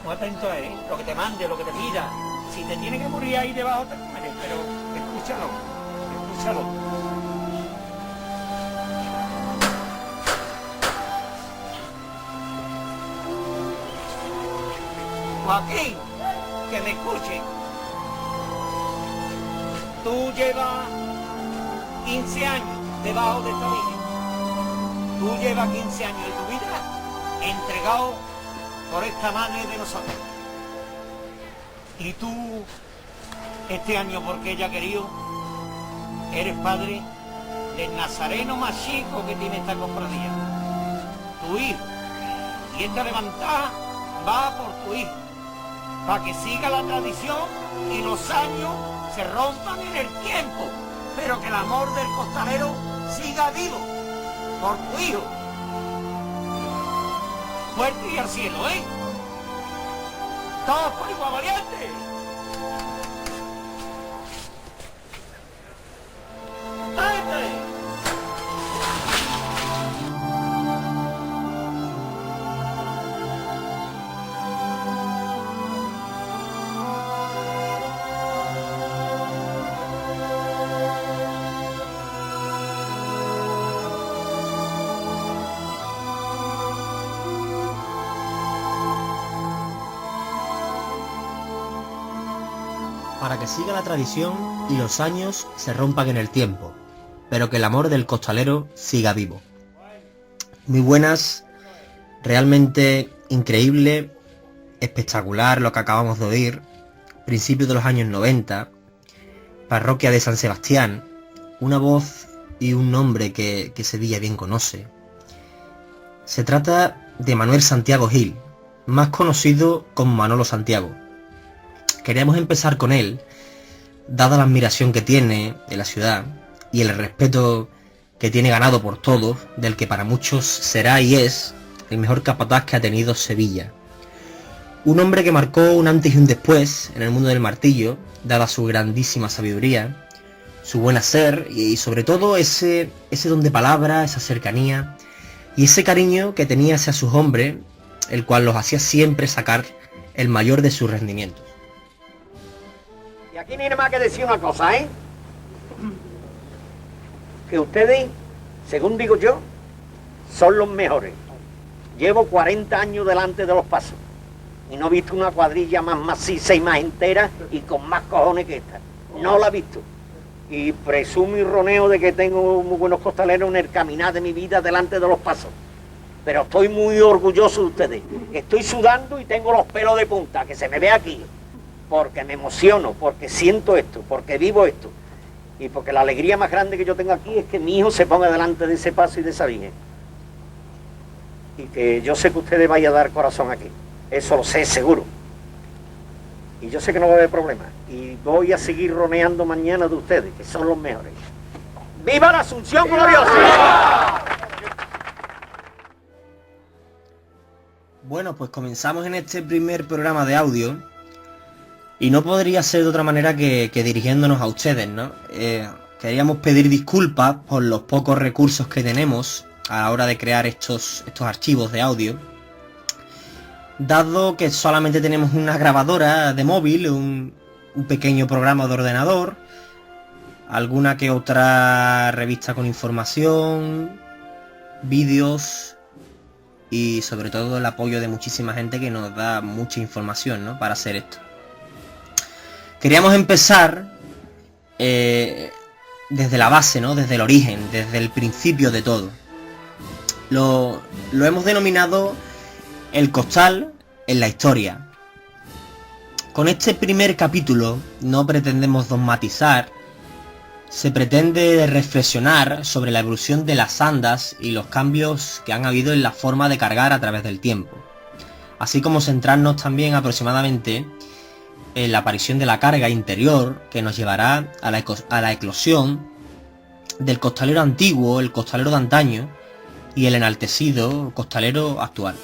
Muy atento a él, lo que te mande, lo que te pida. Si te tiene que morir ahí debajo, te mueres, pero escúchalo, escúchalo. Joaquín, que me escuche. Tú llevas 15 años debajo de esta virgen. Tú llevas 15 años de tu vida entregado por esta madre de nosotros. Y tú, este año, porque ella ha querido, eres padre del nazareno más chico que tiene esta cofradía. Tu hijo. Y esta levantada va por tu hijo. Para que siga la tradición y los años se rompan en el tiempo. Pero que el amor del costalero siga vivo. Por tu hijo. Fuerte y al cielo, ¿eh? Todos por igual, valiente. ¡Vente! Para que siga la tradición y los años se rompan en el tiempo, pero que el amor del costalero siga vivo. Muy buenas, realmente increíble, espectacular lo que acabamos de oír. Principios de los años 90, parroquia de San Sebastián, una voz y un nombre que Sevilla bien conoce. Se trata de Manuel Santiago Gil, más conocido como Manolo Santiago. Queríamos empezar con él, dada la admiración que tiene en la ciudad y el respeto que tiene ganado por todos, del que para muchos será y es el mejor capataz que ha tenido Sevilla. Un hombre que marcó un antes y un después en el mundo del martillo, dada su grandísima sabiduría, su buen hacer y sobre todo ese don de palabra, esa cercanía y ese cariño que tenía hacia sus hombres, el cual los hacía siempre sacar el mayor de sus rendimientos. Y aquí ni nada más que decir una cosa, ¿eh? Que ustedes, según digo yo, son los mejores. Llevo 40 años delante de los pasos y no he visto una cuadrilla más maciza y más entera y con más cojones que esta. No la he visto. Y presumo y roneo de que tengo muy buenos costaleros en el caminar de mi vida delante de los pasos. Pero estoy muy orgulloso de ustedes. Estoy sudando y tengo los pelos de punta, que se me ve aquí. Porque me emociono, porque siento esto, porque vivo esto. Y porque la alegría más grande que yo tengo aquí es que mi hijo se ponga delante de ese paso y de esa virgen. Y que yo sé que ustedes vayan a dar corazón aquí. Eso lo sé seguro. Y yo sé que no va a haber problema. Y voy a seguir roneando mañana de ustedes, que son los mejores. ¡Viva la Asunción Gloriosa! Bueno, pues comenzamos en este primer programa de audio. Y no podría ser de otra manera que dirigiéndonos a ustedes, ¿no? Queríamos pedir disculpas por los pocos recursos que tenemos a la hora de crear estos archivos de audio. Dado que solamente tenemos una grabadora de móvil, un pequeño programa de ordenador, alguna que otra revista con información, vídeos y sobre todo el apoyo de muchísima gente que nos da mucha información, ¿no? Para hacer esto. Queríamos empezar desde la base, ¿no? Desde el origen, desde el principio de todo. Lo hemos denominado el costal en la historia. Con este primer capítulo no pretendemos dogmatizar, se pretende reflexionar sobre la evolución de las andas y los cambios que han habido en la forma de cargar a través del tiempo. Así como centrarnos también aproximadamente en la aparición de la carga interior que nos llevará a la eclosión del costalero antiguo, el costalero de antaño y el enaltecido costalero actual.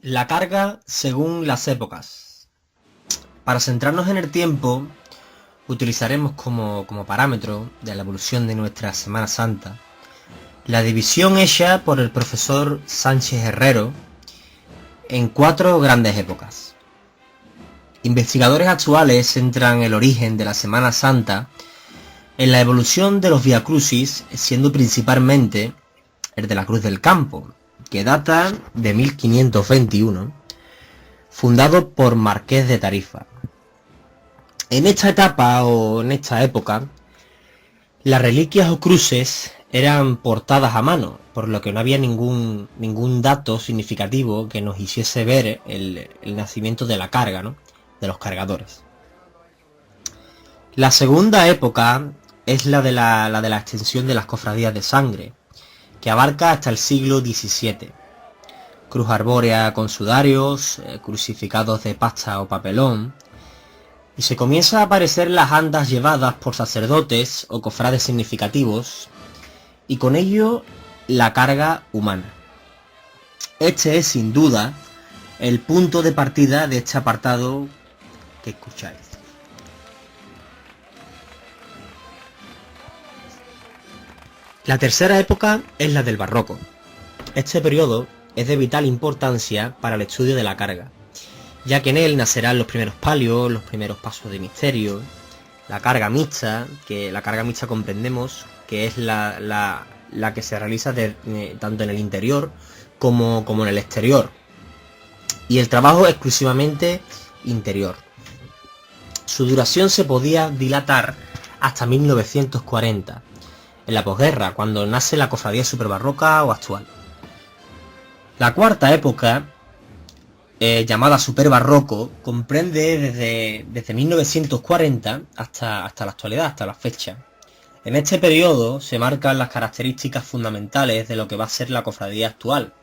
La carga según las épocas. Para centrarnos en el tiempo, utilizaremos como parámetro de la evolución de nuestra Semana Santa la división hecha por el profesor Sánchez Herrero en 4 grandes épocas. Investigadores actuales centran el origen de la Semana Santa en la evolución de los viacrucis, siendo principalmente el de la Cruz del Campo, que data de 1521, fundado por Marqués de Tarifa. En esta etapa o en esta época, las reliquias o cruces eran portadas a mano, por lo que no había ningún dato significativo que nos hiciese ver el nacimiento de la carga, ¿no?, de los cargadores. La segunda época es la de la extensión de las cofradías de sangre, que abarca hasta el siglo XVII. Cruz arbórea con sudarios, crucificados de pasta o papelón, y se comienza a aparecer las andas llevadas por sacerdotes o cofrades significativos, y con ello la carga humana. Este es sin duda el punto de partida de este apartado que escucháis. La tercera época es la del barroco. Este periodo es de vital importancia para el estudio de la carga, ya que en él nacerán los primeros palios, los primeros pasos de misterio, la carga mixta, que la carga mixta comprendemos que es la que se realiza tanto en el interior como en el exterior, y el trabajo exclusivamente interior. Su duración se podía dilatar hasta 1940, en la posguerra, cuando nace la cofradía superbarroca o actual. La cuarta época, llamada superbarroco, comprende desde 1940 hasta la actualidad, hasta la fecha. En este periodo se marcan las características fundamentales de lo que va a ser la cofradía actual.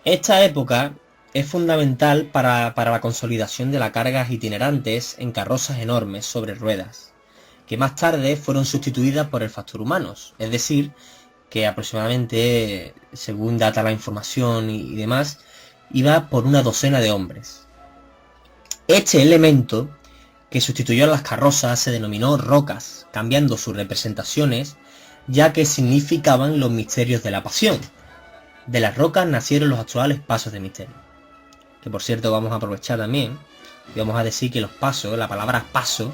Esta época es fundamental para la consolidación de las cargas itinerantes en carrozas enormes sobre ruedas, que más tarde fueron sustituidas por el factor humanos, es decir, que aproximadamente, según data la información y demás, iba por una docena de hombres. Este elemento que sustituyó a las carrozas se denominó rocas, cambiando sus representaciones, ya que significaban los misterios de la pasión. De las rocas nacieron los actuales pasos de misterio, que por cierto vamos a aprovechar también y vamos a decir que los pasos, la palabra paso,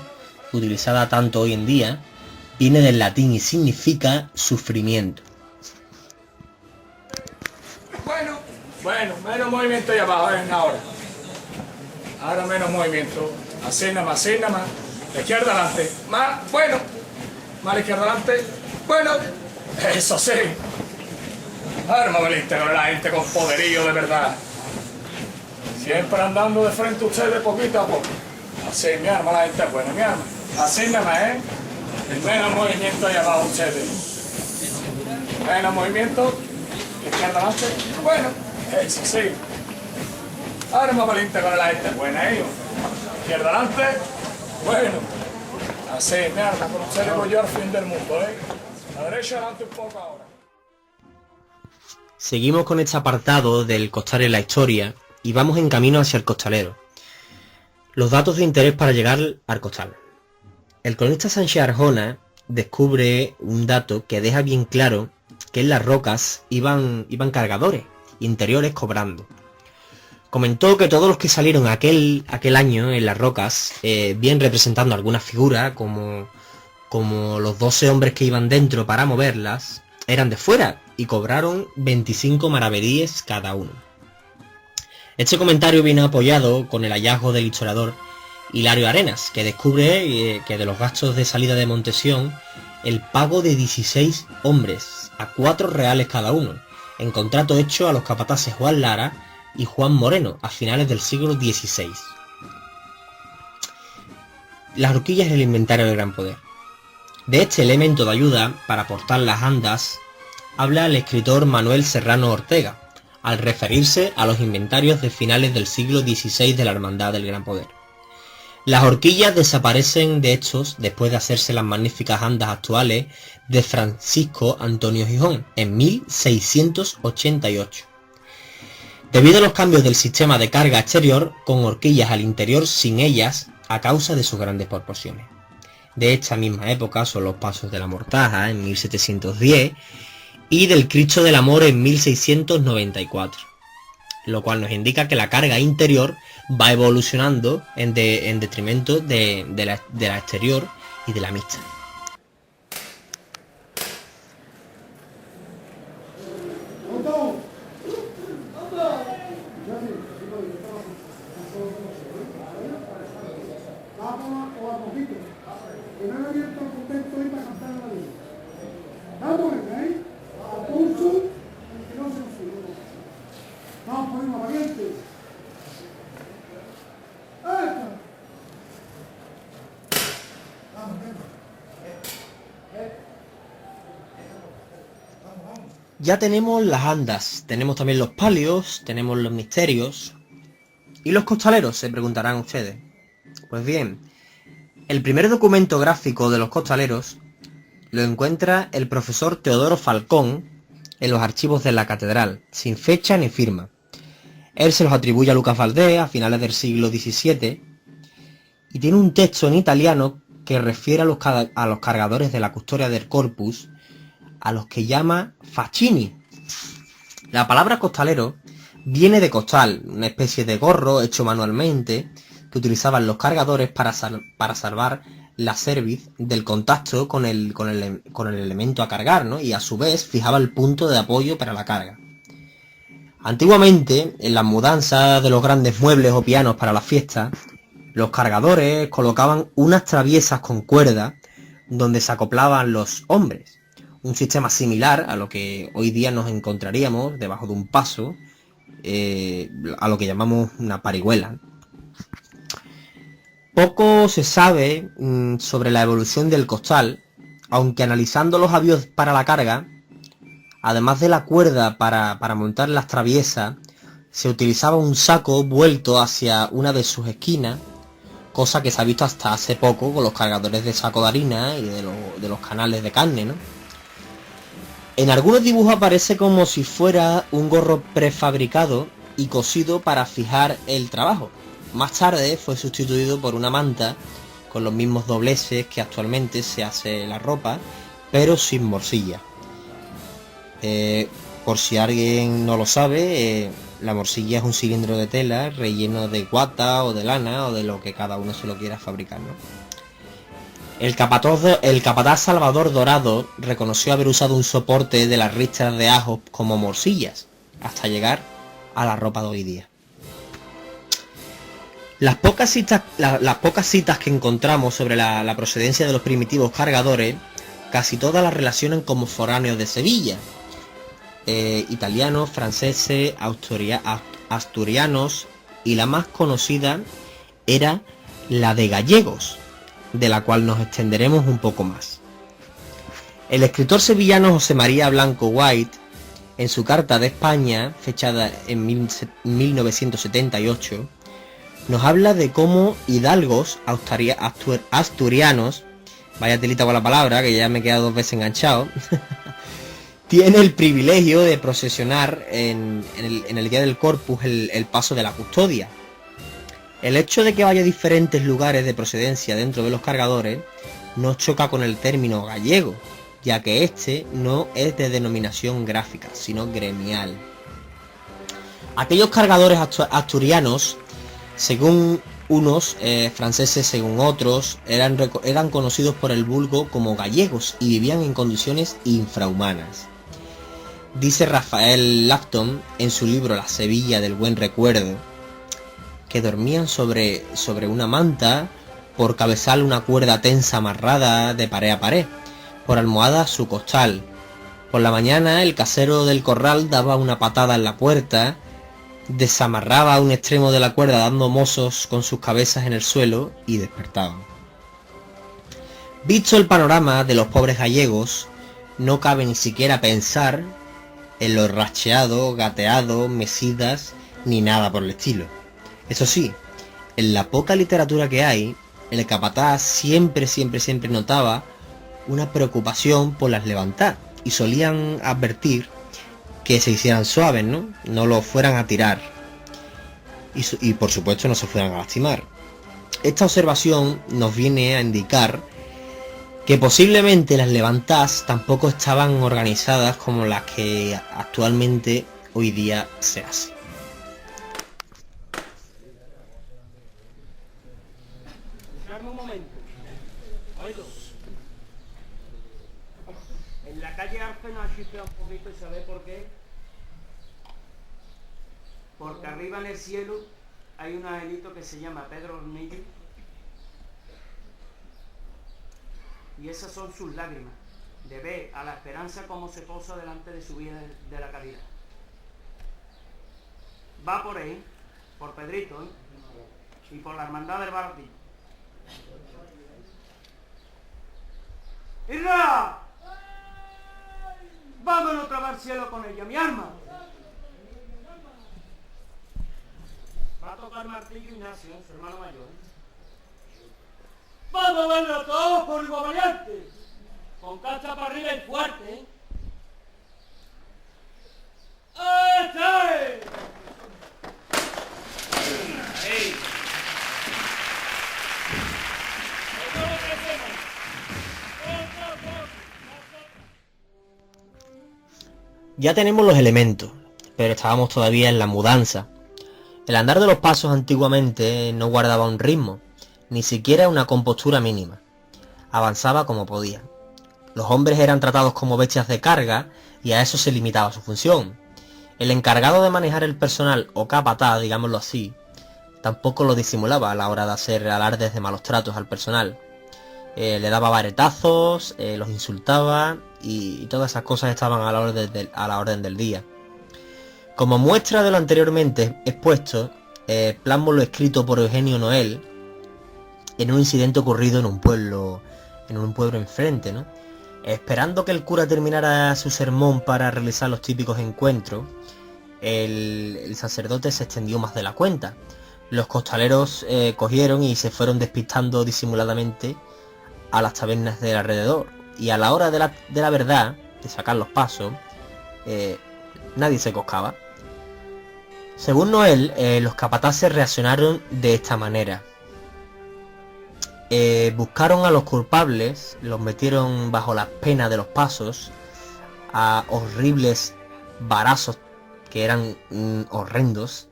utilizada tanto hoy en día, viene del latín y significa sufrimiento. Bueno, menos movimiento ahí abajo, ahora. Ahora menos movimiento. Así nada más, La izquierda adelante. Más, bueno. Más la izquierda adelante. Bueno. Eso sí. Ahora me valiste con la gente con poderío de verdad. Siempre andando de frente ustedes poquito a poco. Así, mi arma, la gente es buena, mi arma. Así nada más, Menos movimiento ahí abajo ustedes. Menos movimiento. Izquierda adelante. Bueno. Eso sí. Ahora más valiente con la gente buena, Izquierda adelante. Bueno. Así, mierda, con ustedes voy yo al fin del mundo, La derecha adelante un poco ahora. Seguimos con este apartado del costal en la historia y vamos en camino hacia el costalero. Los datos de interés para llegar al costal. El cronista Sánchez Arjona descubre un dato que deja bien claro que en las rocas iban cargadores interiores cobrando. Comentó que todos los que salieron aquel año en las rocas, bien representando alguna figura, como los 12 hombres que iban dentro para moverlas, eran de fuera y cobraron 25 maravedíes cada uno. Este comentario viene apoyado con el hallazgo del historiador Hilario Arenas, que descubre que de los gastos de salida de Montesión, el pago de 16 hombres a 4 reales cada uno, en contrato hecho a los capataces Juan Lara y Juan Moreno a finales del siglo XVI. Las horquillas es el inventario del gran poder. De este elemento de ayuda para portar las andas habla el escritor Manuel Serrano Ortega, al referirse a los inventarios de finales del siglo XVI de la Hermandad del Gran Poder. Las horquillas desaparecen de estos después de hacerse las magníficas andas actuales de Francisco Antonio Gijón en 1688. Debido a los cambios del sistema de carga exterior, con horquillas al interior sin ellas, a causa de sus grandes proporciones. De esta misma época son los pasos de la Mortaja en 1710 y del Cristo del Amor en 1694, lo cual nos indica que la carga interior va evolucionando en detrimento de la exterior y de la mixta. Ya tenemos las andas, tenemos también los palios, tenemos los misterios. ¿Y los costaleros?, se preguntarán ustedes. Pues bien, el primer documento gráfico de los costaleros lo encuentra el profesor Teodoro Falcón en los archivos de la catedral, sin fecha ni firma. Él se los atribuye a Lucas Valdés a finales del siglo XVII y tiene un texto en italiano que refiere a los cargadores de la custodia del corpus, a los que llama facchini. La palabra costalero viene de costal, una especie de gorro hecho manualmente que utilizaban los cargadores para salvar la cerviz del contacto con el elemento a cargar, ¿no? Y a su vez fijaba el punto de apoyo para la carga. Antiguamente, en las mudanzas de los grandes muebles o pianos para las fiestas, los cargadores colocaban unas traviesas con cuerda donde se acoplaban los hombres. Un sistema similar a lo que hoy día nos encontraríamos debajo de un paso, a lo que llamamos una parihuela. Poco se sabe sobre la evolución del costal, aunque analizando los avíos para la carga, además de la cuerda para montar las traviesas, se utilizaba un saco vuelto hacia una de sus esquinas, cosa que se ha visto hasta hace poco con los cargadores de saco de harina y de los canales de carne, ¿no? En algunos dibujos aparece como si fuera un gorro prefabricado y cosido para fijar el trabajo. Más tarde fue sustituido por una manta con los mismos dobleces que actualmente se hace la ropa, pero sin morcilla. Por si alguien no lo sabe, la morcilla es un cilindro de tela relleno de guata o de lana o de lo que cada uno se lo quiera fabricar, ¿no? El capataz Salvador Dorado reconoció haber usado un soporte de las ristras de ajos como morcillas, hasta llegar a la ropa de hoy día. Las pocas citas que encontramos sobre la procedencia de los primitivos cargadores, casi todas las relacionan como foráneos de Sevilla. Italianos, franceses, asturianos, y la más conocida era la de gallegos, de la cual nos extenderemos un poco más. El escritor sevillano José María Blanco White, en su carta de España, fechada en 1978, nos habla de cómo hidalgos asturianos, vaya telita con la palabra, que ya me he quedado 2 veces enganchado, tiene el privilegio de procesionar en el día del Corpus el paso de la custodia. El hecho de que vaya a diferentes lugares de procedencia dentro de los cargadores no choca con el término gallego, ya que este no es de denominación gráfica, sino gremial. Aquellos cargadores asturianos, según unos, franceses según otros, eran conocidos por el vulgo como gallegos y vivían en condiciones infrahumanas. Dice Rafael Lafton en su libro La Sevilla del Buen Recuerdo, que dormían sobre una manta, por cabezal una cuerda tensa amarrada de pared a pared, por almohada su costal. Por la mañana el casero del corral daba una patada en la puerta, desamarraba un extremo de la cuerda dando mozos con sus cabezas en el suelo y despertaban. Visto el panorama de los pobres gallegos, no cabe ni siquiera pensar en los racheados, gateados, mesidas, ni nada por el estilo. Eso sí, en la poca literatura que hay, el capataz siempre notaba una preocupación por las levantadas y solían advertir que se hicieran suaves, no lo fueran a tirar y por supuesto no se fueran a lastimar. Esta observación nos viene a indicar que posiblemente las levantadas tampoco estaban organizadas como las que actualmente hoy día se hacen. Un momento. Oído. En la calle Arcena chifla un poquito y ¿sabe por qué? Porque arriba en el cielo hay un angelito que se llama Pedro Hornillo y esas son sus lágrimas de ver a la esperanza como se posa delante de su vida de la caridad. Va por ahí, por Pedrito, y por la hermandad del Baratillo. ¡Irra! ¡Vámonos otra vez al cielo con ella, mi alma! Va a tocar martillo Ignacio, su hermano mayor. ¡Vamos a verlo todos por igual variante! Con cacha para arriba y fuerte, ¿eh? ¡Este! ¡Ahí! Ya tenemos los elementos, pero estábamos todavía en la mudanza. El andar de los pasos antiguamente no guardaba un ritmo, ni siquiera una compostura mínima. Avanzaba como podía. Los hombres eran tratados como bestias de carga y a eso se limitaba su función. El encargado de manejar el personal o capataz, digámoslo así, tampoco lo disimulaba a la hora de hacer alardes de malos tratos al personal. Le daba varetazos, los insultaba y todas esas cosas estaban a la orden del día. Como muestra de lo anteriormente expuesto, plasmo lo escrito por Eugenio Noel en un incidente ocurrido en un pueblo enfrente, ¿no? Esperando que el cura terminara su sermón para realizar los típicos encuentros, el sacerdote se extendió más de la cuenta. Los costaleros cogieron y se fueron despistando disimuladamente a las tabernas del alrededor, y a la hora de la verdad, de sacar los pasos, nadie se coscaba. Según Noel, los capataces reaccionaron de esta manera. Buscaron a los culpables, los metieron bajo las penas de los pasos, a horribles varazos que eran horrendos,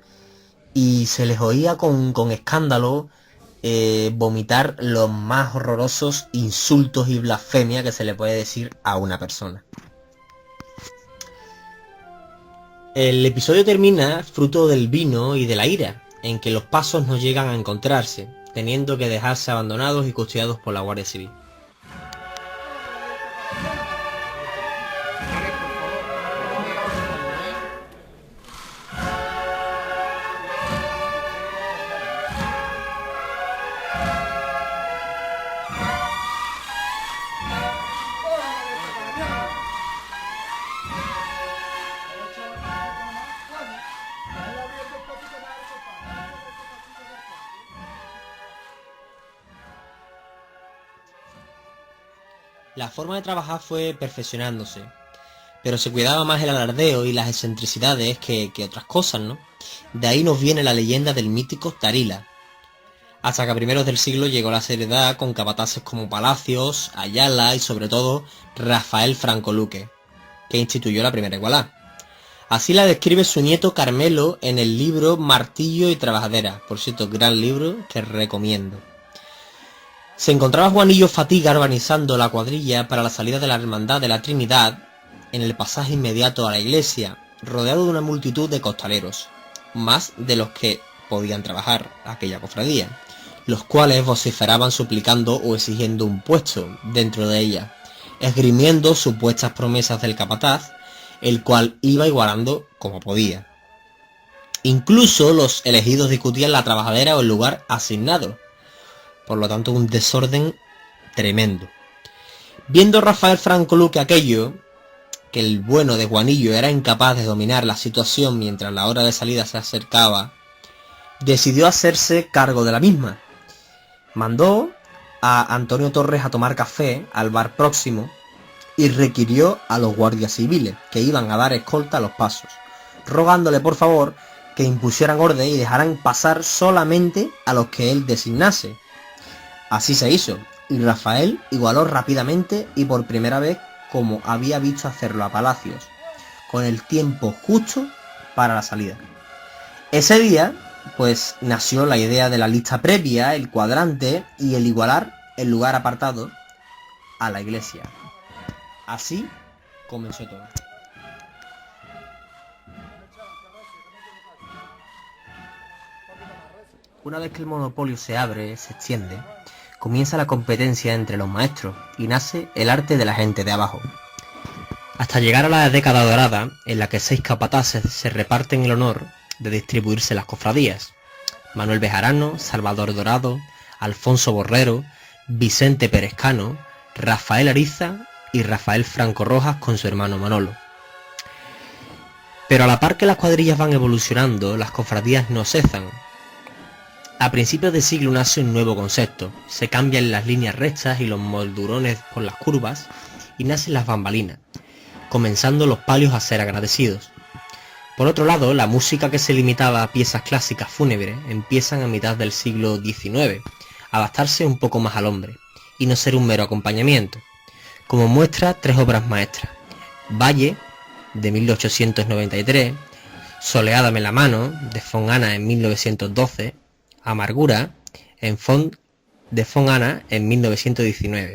y se les oía con escándalo vomitar los más horrorosos insultos y blasfemia que se le puede decir a una persona. El episodio termina fruto del vino y de la ira, en que los pasos no llegan a encontrarse, teniendo que dejarse abandonados y custodiados por la Guardia Civil. La forma de trabajar fue perfeccionándose, pero se cuidaba más el alardeo y las excentricidades que otras cosas, ¿no? De ahí nos viene la leyenda del mítico Tarila. Hasta que a primeros del siglo llegó la seriedad con capataces como Palacios, Ayala y sobre todo Rafael Franco Luque, que instituyó la primera igualdad. Así la describe su nieto Carmelo en el libro Martillo y Trabajadera, por cierto, gran libro que recomiendo. Se encontraba Juanillo Fatiga organizando la cuadrilla para la salida de la Hermandad de la Trinidad en el pasaje inmediato a la iglesia, rodeado de una multitud de costaleros, más de los que podían trabajar aquella cofradía, los cuales vociferaban suplicando o exigiendo un puesto dentro de ella, esgrimiendo supuestas promesas del capataz, el cual iba igualando como podía. Incluso los elegidos discutían la trabajadera o el lugar asignado. Por lo tanto, un desorden tremendo. Viendo Rafael Franco Luque aquello, que el bueno de Juanillo era incapaz de dominar la situación mientras la hora de salida se acercaba, decidió hacerse cargo de la misma. Mandó a Antonio Torres a tomar café al bar próximo y requirió a los guardias civiles que iban a dar escolta a los pasos, rogándole por favor que impusieran orden y dejaran pasar solamente a los que él designase. Así se hizo, y Rafael igualó rápidamente y por primera vez como había visto hacerlo a Palacios, con el tiempo justo para la salida. Ese día, pues nació la idea de la lista previa, el cuadrante y el igualar el lugar apartado a la iglesia. Así comenzó todo. Una vez que el monopolio se abre, se extiende, comienza la competencia entre los maestros y nace el arte de la gente de abajo. Hasta llegar a la década dorada, en la que 6 capataces se reparten el honor de distribuirse las cofradías: Manuel Bejarano, Salvador Dorado, Alfonso Borrero, Vicente Perezcano, Rafael Ariza y Rafael Franco Rojas con su hermano Manolo. Pero a la par que las cuadrillas van evolucionando, las cofradías no cesan. A principios de siglo nace un nuevo concepto, se cambian las líneas rectas y los moldurones por las curvas y nacen las bambalinas, comenzando los palios a ser agradecidos. Por otro lado, la música que se limitaba a piezas clásicas fúnebres empiezan a mitad del siglo XIX a adaptarse un poco más al hombre y no ser un mero acompañamiento. Como muestra 3 obras maestras: Valle, de 1893, Soleádame la mano, de Fonana en 1912, Amargura, de Fonana en 1919,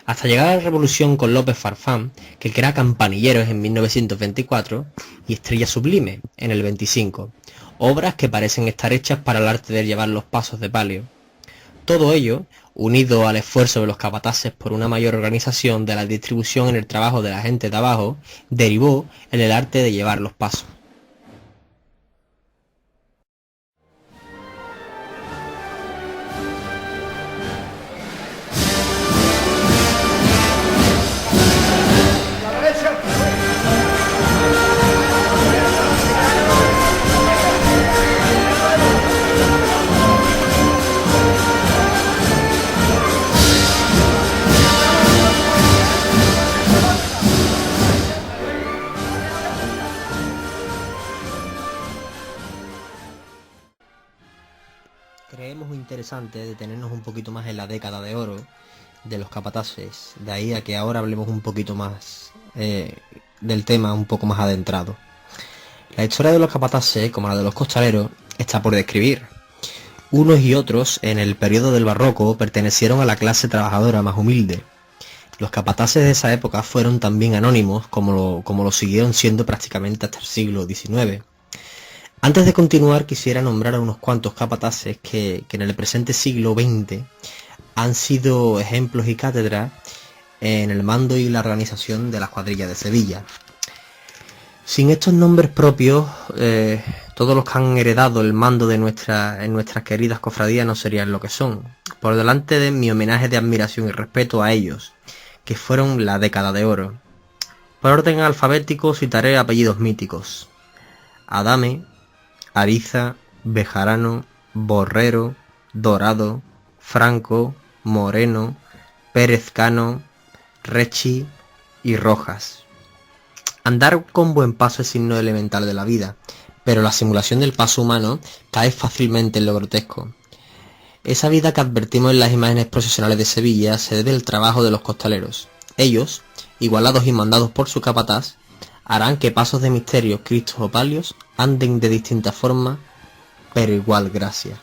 hasta llegar a la Revolución con López Farfán, que crea Campanilleros en 1924 y Estrella Sublime en el 25, obras que parecen estar hechas para el arte de llevar los pasos de palio. Todo ello, unido al esfuerzo de los capataces por una mayor organización de la distribución en el trabajo de la gente de abajo, derivó en el arte de llevar los pasos. Creemos interesante detenernos un poquito más en la década de oro de los capataces, de ahí a que ahora hablemos un poquito más del tema un poco más adentrado. La historia de los capataces, como la de los costaleros, está por describir. Unos y otros, en el periodo del barroco, pertenecieron a la clase trabajadora más humilde. Los capataces de esa época fueron también anónimos, como lo siguieron siendo prácticamente hasta el siglo XIX. Antes de continuar, quisiera nombrar a unos cuantos capataces que en el presente siglo XX han sido ejemplos y cátedras en el mando y la organización de las cuadrillas de Sevilla. Sin estos nombres propios, todos los que han heredado el mando en nuestras queridas cofradías no serían lo que son. Por delante de mi homenaje de admiración y respeto a ellos, que fueron la década de oro. Por orden alfabético citaré apellidos míticos: Adame, Ariza, Bejarano, Borrero, Dorado, Franco, Moreno, Perezcano, Rechi y Rojas. Andar con buen paso es signo elemental de la vida, pero la simulación del paso humano cae fácilmente en lo grotesco. Esa vida que advertimos en las imágenes procesionales de Sevilla se debe al trabajo de los costaleros. Ellos, igualados y mandados por su capataz, harán que pasos de misterios, cristos o palios anden de distinta forma, pero igual gracia.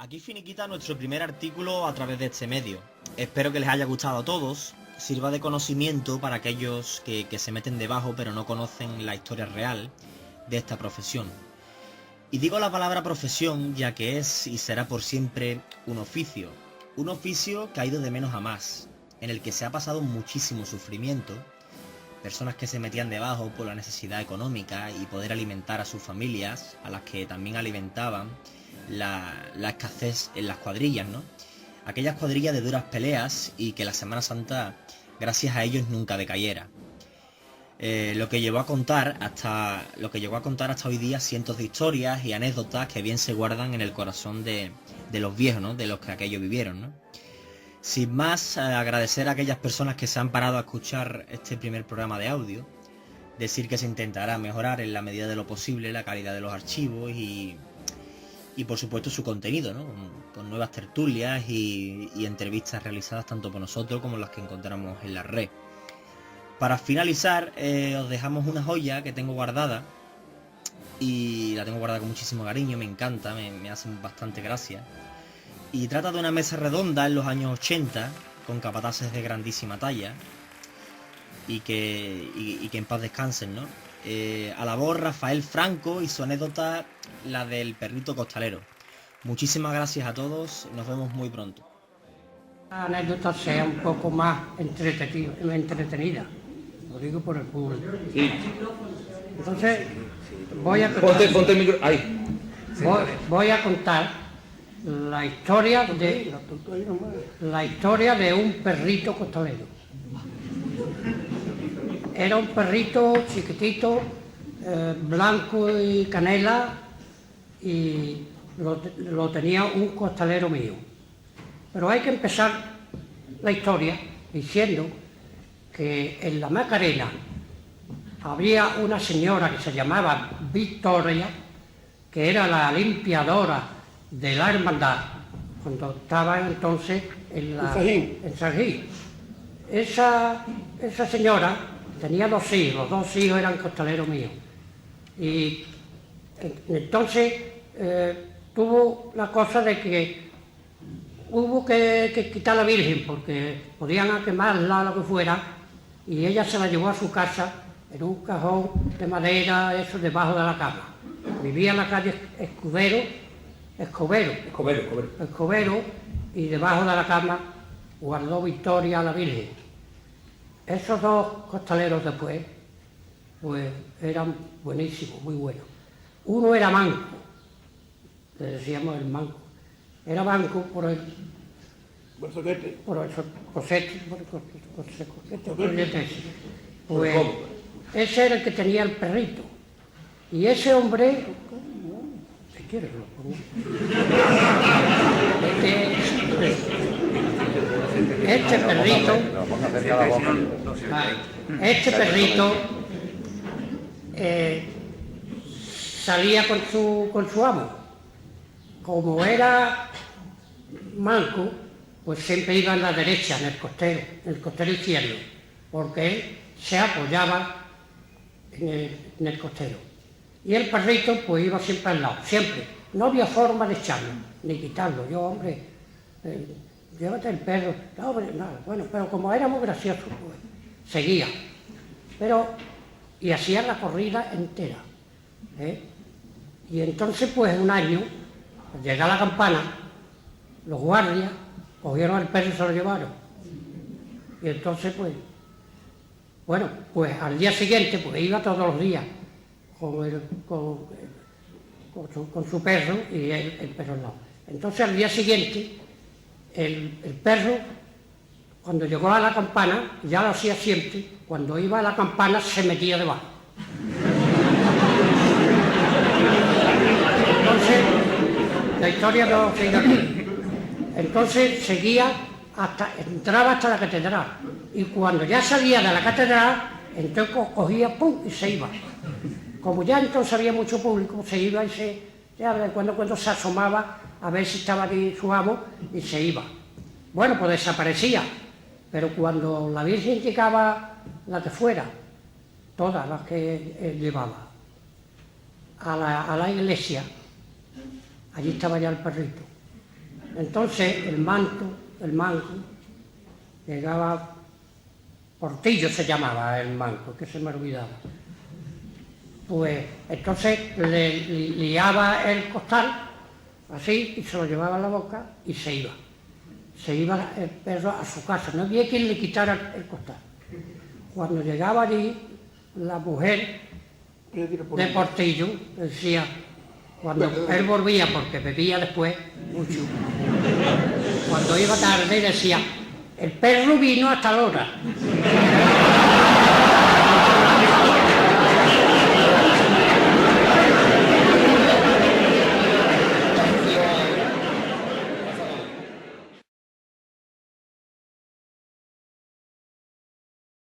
Aquí finiquita nuestro primer artículo a través de este medio. Espero que les haya gustado a todos, sirva de conocimiento para aquellos que se meten debajo pero no conocen la historia real de esta profesión. Y digo la palabra profesión ya que es y será por siempre un oficio que ha ido de menos a más, en el que se ha pasado muchísimo sufrimiento, personas que se metían debajo por la necesidad económica y poder alimentar a sus familias, a las que también alimentaban la escasez en las cuadrillas, ¿no? Aquellas cuadrillas de duras peleas y que la Semana Santa, gracias a ellos, nunca decayera. Lo que llegó a contar hasta hoy día cientos de historias y anécdotas que bien se guardan en el corazón de los viejos, ¿no? De los que aquello vivieron, ¿no? Sin más, agradecer a aquellas personas que se han parado a escuchar este primer programa de audio, decir que se intentará mejorar en la medida de lo posible la calidad de los archivos y por supuesto su contenido, ¿no? Con nuevas tertulias y entrevistas realizadas tanto por nosotros como las que encontramos en la red. Para finalizar, os dejamos una joya que tengo guardada y la tengo guardada con muchísimo cariño, me encanta, me hacen bastante gracia. Y trata de una mesa redonda en los años 80 con capataces de grandísima talla y que en paz descansen, ¿no? A la voz Rafael Franco y su anécdota, la del perrito costalero. Muchísimas gracias a todos, nos vemos muy pronto. La anécdota sea un poco más entretenida, lo digo por el público. Sí. Entonces voy a contar, Ponte el micro. Ahí. voy a contar la historia de un perrito costalero. Era un perrito chiquitito, blanco y canela, y lo tenía un costalero mío. Pero hay que empezar la historia diciendo que en la Macarena había una señora que se llamaba Victoria, que era la limpiadora de la hermandad, cuando estaba entonces en San Gil. Esa señora tenía dos hijos, los dos hijos eran costaleros míos. Y entonces tuvo la cosa de que hubo que quitar a la Virgen porque podían quemarla, lo que fuera, y ella se la llevó a su casa en un cajón de madera, eso debajo de la cama. Vivía en la calle Escobero, y debajo de la cama guardó Victoria a la Virgen. Esos dos costaleros después, pues eran buenísimos, muy buenos. Uno era manco, le decíamos el manco. Era manco por el cosete. Pues ese era el que tenía el perrito. Y ese hombre, si quieres lo pongo. Este perrito salía con su amo. Como era manco, pues siempre iba en la derecha, en el costero izquierdo, porque él se apoyaba en el costero. Y el perrito pues iba siempre al lado, siempre. No había forma de echarlo, ni quitarlo. Yo, hombre, llévate el perro. No, hombre, nada. Bueno, pero como era muy gracioso, pues seguía. Y hacía la corrida entera. Y entonces, pues un año, llega la campana, los guardias cogieron el perro y se lo llevaron. Y entonces, pues al día siguiente, pues iba todos los días con su perro y el perro no. Entonces al día siguiente, el perro, cuando llegó a la campana, ya lo hacía siempre, cuando iba a la campana se metía debajo. Entonces, la historia no sigue aquí. Entonces seguía entraba hasta la catedral. Y cuando ya salía de la catedral, entonces cogía, pum, y se iba. Como ya entonces había mucho público, se iba y ya de cuando se asomaba a ver si estaba ahí su amo y se iba. Bueno, pues desaparecía. Pero cuando la Virgen llegaba, la que fuera, todas las que él llevaba, a la iglesia, allí estaba ya el perrito. Entonces el manco, llegaba, Portillo se llamaba el manco, que se me olvidaba. Pues entonces le liaba el costal, así, y se lo llevaba a la boca y se iba. Se iba el perro a su casa, no había quien le quitara el costal. Cuando llegaba allí, la mujer de Portillo decía, cuando él volvía, porque bebía después mucho, cuando iba tarde decía, el perro vino hasta la hora.